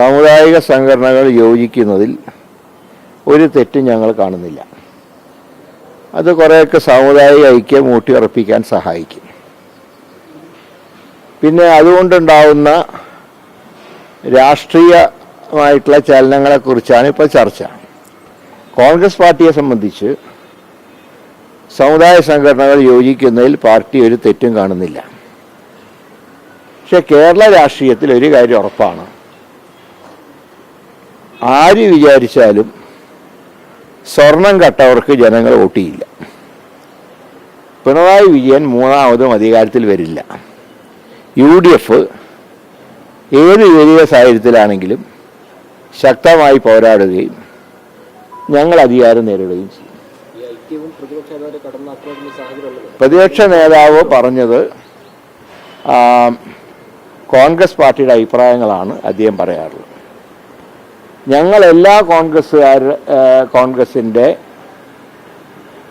സാമുദായിക സംഘടനകൾ യോജിക്കുന്നതിൽ ഒരു തെറ്റും ഞങ്ങൾ കാണുന്നില്ല. അത് കുറേയൊക്കെ സാമുദായിക ഐക്യം ഊട്ടിയുറപ്പിക്കാൻ സഹായിക്കും. പിന്നെ അതുകൊണ്ടുണ്ടാവുന്ന രാഷ്ട്രീയമായിട്ടുള്ള ചലനങ്ങളെക്കുറിച്ചാണ് ഇപ്പോൾ ചർച്ച. കോൺഗ്രസ് പാർട്ടിയെ സംബന്ധിച്ച് സമുദായ സംഘടനകൾ യോജിക്കുന്നതിൽ പാർട്ടി ഒരു തെറ്റും കാണുന്നില്ല. പക്ഷെ കേരള രാഷ്ട്രീയത്തിൽ ഒരു കാര്യം ഉറപ്പാണ്, ആര് വിചാരിച്ചാലും സ്വർണം കട്ടവർക്ക് ജനങ്ങൾ വോട്ട് ചെയ്യില്ല. പിണറായി വിജയൻ മൂന്നാമതും അധികാരത്തിൽ വരില്ല. UDF ഏത് വലിയ സാഹചര്യത്തിലാണെങ്കിലും ശക്തമായി പോരാടുകയും ഞങ്ങൾ അധികാരം നേരിടുകയും ചെയ്യും. പ്രതിപക്ഷ നേതാവ് പറഞ്ഞത് കോൺഗ്രസ് പാർട്ടിയുടെ അഭിപ്രായങ്ങളാണ് അദ്ദേഹം പറയാറുള്ളത്. ഞങ്ങൾ എല്ലാ കോൺഗ്രസിൻ്റെ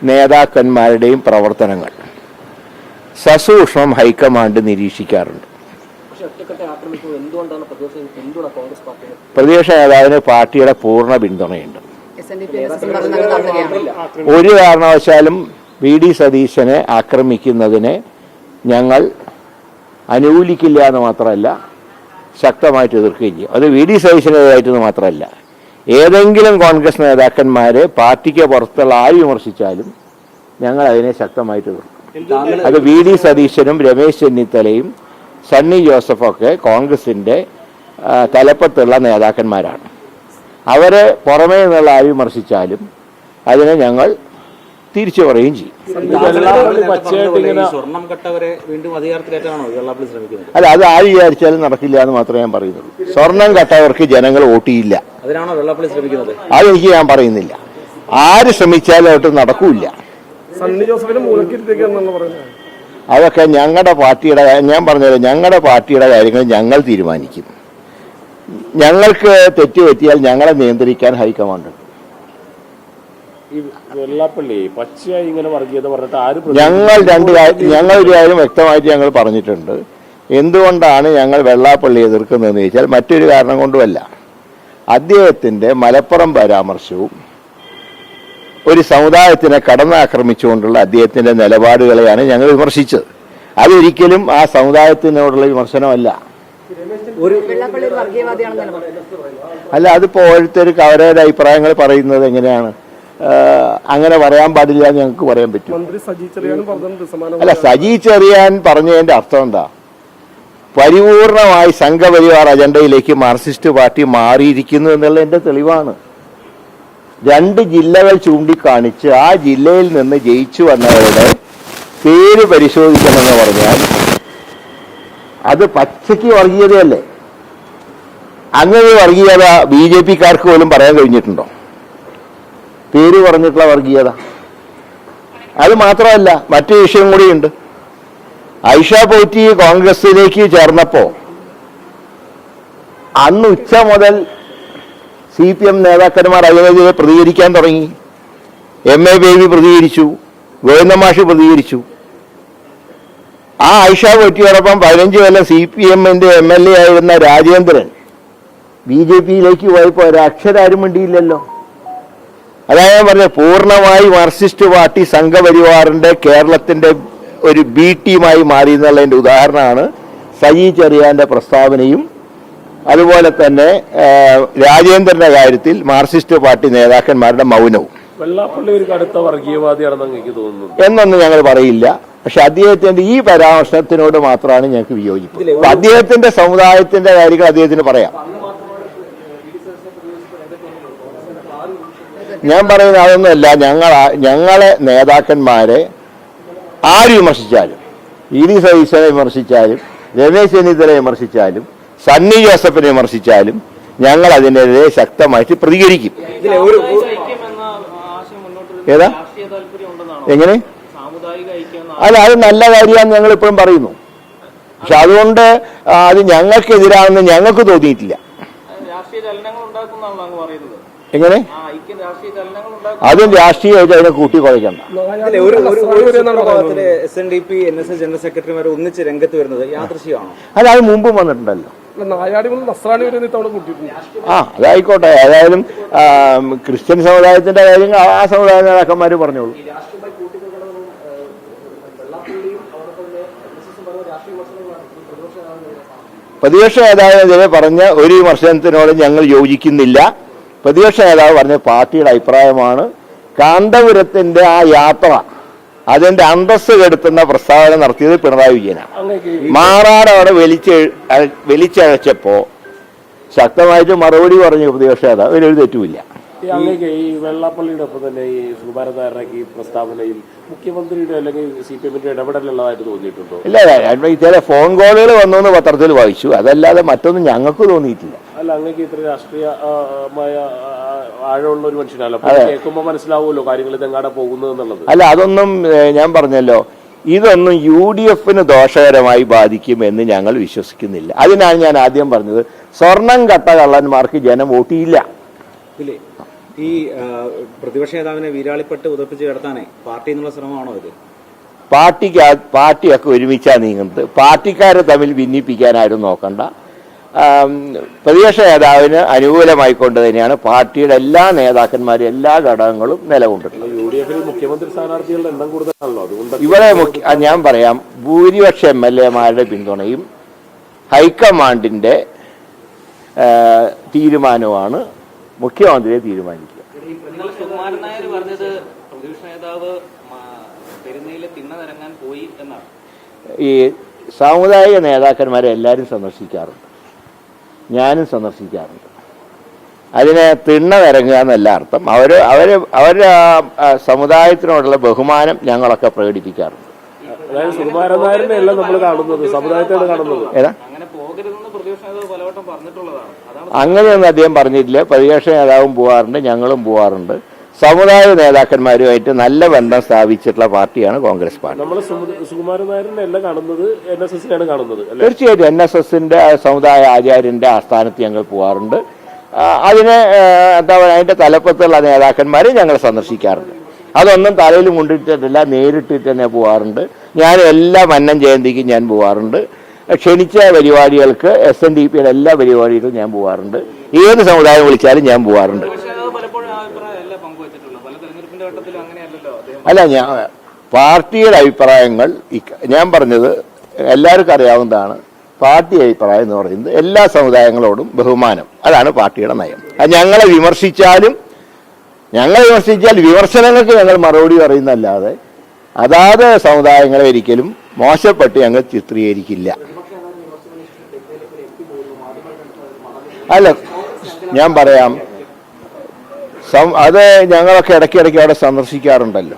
നേതാക്കന്മാരുടെയും പ്രവർത്തനങ്ങൾ സസൂക്ഷ്മം ഹൈക്കമാൻഡ് നിരീക്ഷിക്കാറുണ്ട്. പ്രതിപക്ഷ നേതാവിന് പാർട്ടിയുടെ പൂർണ്ണ പിന്തുണയുണ്ട്. ഒരു കാരണവശാലും VD സതീശനെ ആക്രമിക്കുന്നതിനെ ഞങ്ങൾ അനുകൂലിക്കില്ല എന്ന് മാത്രമല്ല, ശക്തമായിട്ട് എതിർക്കുകയും ചെയ്യും. അത് VD സതീശനെതിരായിട്ടെന്ന് മാത്രമല്ല, ഏതെങ്കിലും കോൺഗ്രസ് നേതാക്കന്മാരെ പാർട്ടിക്ക് പുറത്തുള്ള ആര് വിമർശിച്ചാലും ഞങ്ങൾ അതിനെ ശക്തമായിട്ട് എതിർക്കും. അത് VD സതീശനും രമേശ് ചെന്നിത്തലയും സണ്ണി ജോസഫൊക്കെ കോൺഗ്രസിൻ്റെ തലപ്പത്തുള്ള നേതാക്കന്മാരാണ്. അവരെ പുറമേ നിന്നുള്ള ആര് വിമർശിച്ചാലും അതിനെ ഞങ്ങൾ തിരിച്ചു പറയുകയും ചെയ്യും. അല്ല, അത് ആര് വിചാരിച്ചാലും നടക്കില്ല എന്ന് മാത്രമേ ഞാൻ പറയുന്നുള്ളൂ. സ്വർണം കട്ടവർക്ക് ജനങ്ങൾ വോട്ട് ചെയ്യില്ല, അതെനിക്ക് ഞാൻ പറയുന്നില്ല. ആര് ശ്രമിച്ചാലും അതൊട്ട് നടക്കൂല. അതൊക്കെ ഞങ്ങളുടെ പാർട്ടിയുടെ, ഞാൻ പറഞ്ഞത് ഞങ്ങളുടെ പാർട്ടിയുടെ കാര്യങ്ങൾ ഞങ്ങൾ തീരുമാനിക്കും. ഞങ്ങൾക്ക് തെറ്റുപറ്റിയാൽ ഞങ്ങളെ നിയന്ത്രിക്കാൻ ഹൈക്കമാൻഡ്. ഞങ്ങൾ ഒരു കാര്യം വ്യക്തമായിട്ട് ഞങ്ങൾ പറഞ്ഞിട്ടുണ്ട്. എന്തുകൊണ്ടാണ് ഞങ്ങൾ വെള്ളാപ്പള്ളി എതിർക്കുന്നതെന്ന് ചോദിച്ചാൽ മറ്റൊരു കാരണം കൊണ്ടുമല്ല. അദ്ദേഹത്തിൻ്റെ മലപ്പുറം പരാമർശവും ഒരു സമുദായത്തിനെ കടന്നാക്രമിച്ചുകൊണ്ടുള്ള അദ്ദേഹത്തിൻ്റെ നിലപാടുകളെയാണ് ഞങ്ങൾ വിമർശിച്ചത്. അതൊരിക്കലും ആ സമുദായത്തിനോടുള്ള വിമർശനമല്ല. അല്ല, അതിപ്പോൾ ഓരോരുത്തർക്ക് അവരുടെ അഭിപ്രായങ്ങൾ പറയുന്നത് എങ്ങനെയാണ്, അങ്ങനെ പറയാൻ പാടില്ല എന്ന് ഞങ്ങൾക്ക് പറയാൻ പറ്റും. അല്ല, സജി ചെറിയാൻ പറഞ്ഞതിന്റെ അർത്ഥം എന്താ? പരിപൂർണമായി സംഘപരിവാർ അജണ്ടയിലേക്ക് മാർക്സിസ്റ്റ് പാർട്ടി മാറിയിരിക്കുന്നു എന്നുള്ളതിന്റെ തെളിവാണ്. 2 ജില്ലകൾ ചൂണ്ടിക്കാണിച്ച് ആ ജില്ലയിൽ നിന്ന് ജയിച്ചു വന്നവരുടെ പേര് പരിശോധിക്കണമെന്ന് പറഞ്ഞാൽ അത് പച്ചയ്ക്ക് വർഗീയതയല്ലേ? അങ്ങനെ വർഗീയത BJPക്കാർക്ക് പോലും പറയാൻ കഴിഞ്ഞിട്ടുണ്ടോ? പേര് പറഞ്ഞിട്ടുള്ള വർഗീയത. അത് മാത്രമല്ല, മറ്റു വിഷയം കൂടിയുണ്ട്. ഐഷ പോറ്റി കോൺഗ്രസിലേക്ക് ചേർന്നപ്പോൾ അന്ന് ഉച്ച മുതൽ CPM നേതാക്കന്മാർ അതിനെതിരെ പ്രതികരിക്കാൻ തുടങ്ങി. MA ബേബി പ്രതികരിച്ചു, ഗോവിന്ദമാഷ് പ്രതികരിച്ചു. ആ ഐഷ പോറ്റിയോടൊപ്പം 15 കൊല്ലം CPMന്റെ MLA ആയിരുന്ന രാജേന്ദ്രൻ BJPയിലേക്ക് പോയപ്പോൾ ഒരക്ഷരാരും മിണ്ടിയില്ലല്ലോ. അതായത് ഞാൻ പറഞ്ഞ പൂർണ്ണമായി മാർക്സിസ്റ്റ് പാർട്ടി സംഘപരിവാറിന്റെ കേരളത്തിന്റെ ഒരു B ടീമായി മാറി എന്നുള്ളതിന്റെ ഉദാഹരണമാണ് സജി ചെറിയാന്റെ പ്രസ്താവനയും അതുപോലെ തന്നെ രാജേന്ദ്രന്റെ കാര്യത്തിൽ മാർക്സിസ്റ്റ് പാർട്ടി നേതാക്കന്മാരുടെ മൗനവും. വെള്ളാപ്പള്ളി ഒരു കടുത്ത വർഗീയവാദിയാണെന്ന് എനിക്ക് തോന്നുന്നു എന്നൊന്നും ഞങ്ങൾ പറയില്ല. പക്ഷെ അദ്ദേഹത്തിന്റെ ഈ പരാമർശത്തിനോട് മാത്രമാണ് ഞങ്ങൾക്ക് വിയോജിപ്പ്. അദ്ദേഹത്തിന്റെ സമുദായത്തിന്റെ കാര്യങ്ങൾ അദ്ദേഹത്തിന് പറയാം. ഞാൻ പറയുന്ന അതൊന്നുമല്ല. ഞങ്ങളെ നേതാക്കന്മാരെ ആര് വിമർശിച്ചാലും, VD സതീശനെ വിമർശിച്ചാലും, രമേശ് ചെന്നിത്തലയെ വിമർശിച്ചാലും, സണ്ണി ജോസഫിനെ വിമർശിച്ചാലും ഞങ്ങൾ അതിനെതിരെ ശക്തമായിട്ട് പ്രതികരിക്കും. ഏതാ എങ്ങനെ? അല്ല, അത് നല്ല കാര്യമാണെന്ന് ഞങ്ങൾ ഇപ്പോഴും പറയുന്നു. പക്ഷെ അതുകൊണ്ട് അത് ഞങ്ങൾക്കെതിരാണെന്ന് ഞങ്ങൾക്ക് തോന്നിയിട്ടില്ല. എങ്ങനെ? അതും രാഷ്ട്രീയമായിട്ട് അതിനെ കൂട്ടി കുഴക്കണ്ട. SNDP NSS ജനറൽ സെക്രട്ടറിമാർ ഒന്നിച്ച് രംഗത്ത് വരുന്നത് യാദൃശ്ചികമാണോ? അല്ല, അത് മുമ്പും വന്നിട്ടുണ്ടല്ലോ. നായാടി മുതൽ നസ്രാണി വരെ ഇത്തവണ കൂട്ടിയിട്ടുണ്ട്. അതായിക്കോട്ടെ. ഏതായാലും ക്രിസ്ത്യൻ സമുദായത്തിന്റെ കാര്യങ്ങൾ ആ സമുദായ നേതാക്കന്മാർ പറഞ്ഞോളൂ. പ്രതിപക്ഷ നേതാവിനെതിരെ പറഞ്ഞ ഒരു വിമർശനത്തിനോട് ഞങ്ങൾ യോജിക്കുന്നില്ല. പ്രതിപക്ഷ നേതാവ് പറഞ്ഞ പാർട്ടിയുടെ അഭിപ്രായമാണ്. കാന്തപുരത്തിന്റെ ആ യാത്ര അതിന്റെ അന്തസ്സ് കെടുത്തുന്ന പ്രസ്താവന നടത്തിയത് പിണറായി വിജയനാണ്. മാറാട് അവിടെ വലിച്ചഴച്ചപ്പോ ശക്തമായിട്ട് മറുപടി പറഞ്ഞു പ്രതിപക്ഷ നേതാവ്. ഒരു തെറ്റുമില്ല. ഈ വെള്ളാപ്പള്ളിയുടെ ഒപ്പം തന്നെ ഈ സുകുമാരൻ നായരുടെ പ്രസ്താവനയിൽ മുഖ്യമന്ത്രിയുടെ അല്ലെങ്കിൽ CPM-ന്റെ ഇടപെടലുള്ളതായിട്ട് തോന്നിയിട്ടുണ്ടോ? ഇല്ല, ചില ഫോൺ കോളുകൾ വന്നു എന്ന് പത്രത്തിൽ വായിച്ചു. അതല്ലാതെ മറ്റൊന്നും ഞങ്ങൾക്ക് തോന്നിയിട്ടില്ല. അല്ല, അങ്ങേക്ക് ഇത്ര രാഷ്ട്രീയമായ ആഴമുള്ള ഒരു മനുഷ്യനല്ലോ, കേൾക്കുമ്പോൾ മനസ്സിലാവുമല്ലോ കാര്യങ്ങൾ ഇതെങ്ങാടെ പോകുന്നത് എന്നുള്ളത്. അല്ല, അതൊന്നും ഞാൻ പറഞ്ഞല്ലോ, ഇതൊന്നും UDF-ന് ദോഷകരമായി ബാധിക്കുമെന്ന് ഞങ്ങൾ വിശ്വസിക്കുന്നില്ല. അതിനാണ് ഞാൻ ആദ്യം പറഞ്ഞത്, സ്വർണം കട്ട കള്ളന്മാർക്ക് ജനം വോട്ട് ചെയ്യില്ല. ഈ പ്രതിപക്ഷ നേതാവിനെ വീരാളിപ്പെട്ട് ഉദപ്പിച്ച് കിടത്താനേ പാർട്ടി എന്നുള്ള ശ്രമമാണോ ഇത്? പാർട്ടിയൊക്കെ ഒരുമിച്ചാ നീങ്ങുന്നത്. പാർട്ടിക്കാരെ തമ്മിൽ ഭിന്നിപ്പിക്കാനാരും നോക്കണ്ട. പ്രതിപക്ഷ നേതാവിന് അനുകൂലമായിക്കൊണ്ട് തന്നെയാണ് പാർട്ടിയുടെ എല്ലാ നേതാക്കന്മാരും എല്ലാ ഘടകങ്ങളും നിലകൊണ്ടിട്ടുള്ളത്. UDF-ൽ മുഖ്യമന്ത്രി സ്ഥാനാർത്ഥികളുടെ എണ്ണം കൂടുതലാണല്ലോ, അതുകൊണ്ട് ഇവിടെ ഞാൻ പറയാം, ഭൂരിപക്ഷ MLA-മാരുടെ പിന്തുണയും ഹൈക്കമാൻഡിന്റെ തീരുമാനവുമാണ് മുഖ്യമന്ത്രിയെ തീരുമാനിക്കുക. സുകുമാരൻ നായർ പറഞ്ഞത് പ്രതിപക്ഷ നേതാവ് പെരുന്നയിലെ തിണ്ണനിറങ്ങാൻ പോയി എന്നാണ്. ഈ സാമുദായിക നേതാക്കന്മാരെ എല്ലാവരും സന്ദർശിക്കാറുണ്ട്, ഞാനും സന്ദർശിക്കാറുണ്ട്. അതിനെ തിണ്ണനിറങ്ങുക എന്നല്ല അർത്ഥം. അവരുടെ സമുദായത്തിനോടുള്ള ബഹുമാനം ഞങ്ങളൊക്കെ പ്രകടിപ്പിക്കാറുണ്ട്. സുകുമാരൻ നായരുടെ അല്ല നമ്മൾ കാണുന്നത്, സമുദായത്തോട് കാണുന്നത്. ഏതാ പറഞ്ഞിട്ടുള്ളതാണ്. അങ്ങനെയൊന്നും അദ്ദേഹം പറഞ്ഞിട്ടില്ല. പ്രതിപക്ഷ നേതാവും പോവാറുണ്ട്, ഞങ്ങളും പോവാറുണ്ട്. സമുദായ നേതാക്കന്മാരുമായിട്ട് നല്ല ബന്ധം സ്ഥാപിച്ചിട്ടുള്ള പാർട്ടിയാണ് കോൺഗ്രസ് പാർട്ടി. നമ്മൾ സുകുമാരൻ നായരനെ അല്ല കാണുന്നത്, NSS-നെയാണ് കാണുന്നത്. തീർച്ചയായിട്ടും NSS-ന്റെ സമുദായ ആചാര്യന്റെ ആസ്ഥാനത്ത് ഞങ്ങൾ പോവാറുണ്ട്. അതിന് എന്താ പറയുക, അതിന്റെ തലപ്പത്തുള്ള നേതാക്കന്മാരെ ഞങ്ങൾ സന്ദർശിക്കാറുണ്ട്. അതൊന്നും തലയിൽ കൊണ്ടിട്ടില്ല, നേരിട്ടിട്ട് തന്നെ പോവാറുണ്ട്. ഞാൻ എല്ലാ മന്നം ജയന്തിക്കും ഞാൻ പോവാറുണ്ട്. ക്ഷണിച്ച പരിപാടികൾക്ക് SNDP-യുടെ എല്ലാ പരിപാടികൾക്കും ഞാൻ പോവാറുണ്ട്. ഏത് സമുദായം വിളിച്ചാലും ഞാൻ പോവാറുണ്ട്. അല്ല, ഞാൻ പാർട്ടിയുടെ അഭിപ്രായങ്ങൾ ഞാൻ പറഞ്ഞത് എല്ലാവർക്കും അറിയാവുന്നതാണ്. പാർട്ടി അഭിപ്രായം എന്ന് പറയുന്നത് എല്ലാ സമുദായങ്ങളോടും ബഹുമാനം, അതാണ് പാർട്ടിയുടെ നയം. അത് ഞങ്ങളെ വിമർശിച്ചാൽ വിമർശനങ്ങൾക്ക് ഞങ്ങൾ മറുപടി പറയുന്നല്ലാതെ അതാത് സമുദായങ്ങളെ ഒരിക്കലും മോശപ്പെട്ട് ഞങ്ങൾ ചിത്രീകരിക്കില്ല. അല്ല, ഞാൻ പറയാം, അത് ഞങ്ങളൊക്കെ ഇടയ്ക്കിടയ്ക്ക് അവിടെ സന്ദർശിക്കാറുണ്ടല്ലോ.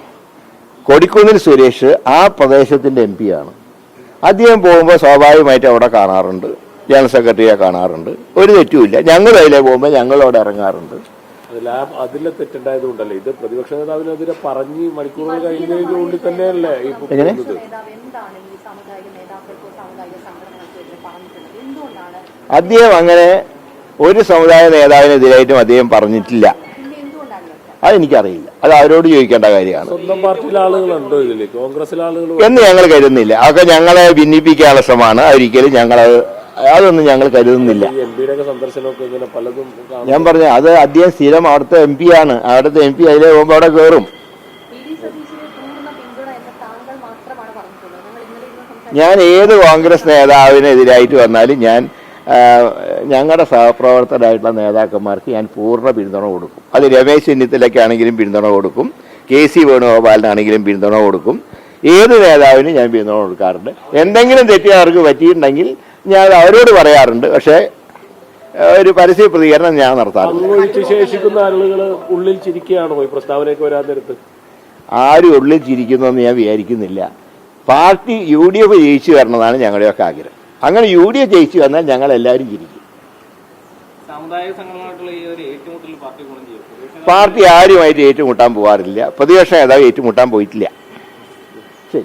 കൊടിക്കുന്നിൽ സുരേഷ് ആ പ്രദേശത്തിന്റെ MP ആണ്. അദ്ദേഹം പോകുമ്പോൾ സ്വാഭാവികമായിട്ട് അവിടെ കാണാറുണ്ട്, ജനറൽ സെക്രട്ടറിയെ കാണാറുണ്ട്. ഒരു തെറ്റുമില്ല. ഞങ്ങൾ അതിലെ പോകുമ്പോൾ ഞങ്ങളവിടെ ഇറങ്ങാറുണ്ട്. അതിലെ തെറ്റുണ്ടായതുകൊണ്ടല്ലേ ഇത് പ്രതിപക്ഷ നേതാവിനെതിരെ പറഞ്ഞ് മണിക്കൂറുകൾ കഴിഞ്ഞതിനുള്ളിൽ തന്നെയല്ലേ ഈ അദ്ദേഹം അങ്ങനെ ഒരു സമുദായ നേതാവിനെതിരായിട്ടും അദ്ദേഹം പറഞ്ഞിട്ടില്ല. അതെനിക്കറിയില്ല, അത് അവരോട് ചോദിക്കേണ്ട കാര്യമാണ്. സ്വന്തം പാർട്ടിയിലെ ആളുകളുണ്ടോ ഇതില്, കോൺഗ്രസിലെ ആളുകൾ എന്ന് ഞങ്ങൾ കരുതുന്നില്ല. അതൊക്കെ ഞങ്ങളെ ഭിന്നിപ്പിക്കാനുള്ള ശ്രമമാണ്. ഒരിക്കലും അതൊന്നും ഞങ്ങൾ കരുതുന്നില്ല. ഞാൻ പറഞ്ഞു, അത് അദ്ദേഹം സ്ഥിരം അവിടുത്തെ MP ആണ്. അവിടുത്തെ MP അതിലെ പോകുമ്പോൾ അവിടെ കയറും. ഞാൻ ഏത് കോൺഗ്രസ് നേതാവിനെതിരായിട്ട് വന്നാലും ഞങ്ങളുടെ സഹപ്രവർത്തകരായിട്ടുള്ള നേതാക്കന്മാർക്ക് ഞാൻ പൂർണ്ണ പിന്തുണ കൊടുക്കും. അത് രമേശ് ചെന്നിത്തലയ്ക്കാണെങ്കിലും പിന്തുണ കൊടുക്കും, KC വേണുഗോപാലിനാണെങ്കിലും പിന്തുണ കൊടുക്കും. ഏത് നേതാവിനും ഞാൻ പിന്തുണ കൊടുക്കാറുണ്ട്. എന്തെങ്കിലും തെറ്റ് അവർക്ക് പറ്റിയിട്ടുണ്ടെങ്കിൽ ഞാൻ അവരോട് പറയാറുണ്ട്. പക്ഷേ ഒരു പരസ്യ പ്രതികരണം ഞാൻ നടത്താറുണ്ട്. ശേഷിക്കുന്ന ആളുകൾ ഉള്ളിൽ ചിരിക്കുകയാണോ ഈ പ്രസ്താവനയൊക്കെ വരാൻ നേരത്ത്? ആരും ഉള്ളിൽ ചിരിക്കുന്നെന്ന് ഞാൻ വിചാരിക്കുന്നില്ല. പാർട്ടി UDF ജയിച്ചു വരണമെന്നാണ് ഞങ്ങളുടെയൊക്കെ ആഗ്രഹം. അങ്ങനെ UDF ജയിച്ചു വന്നാൽ ഞങ്ങൾ എല്ലാവരും ചിരിക്കും. പാർട്ടി ആരുമായിട്ട് ഏറ്റുമുട്ടാൻ പോകാറില്ല. പ്രതിപക്ഷ നേതാവ് ഏറ്റുമുട്ടാൻ പോയിട്ടില്ല.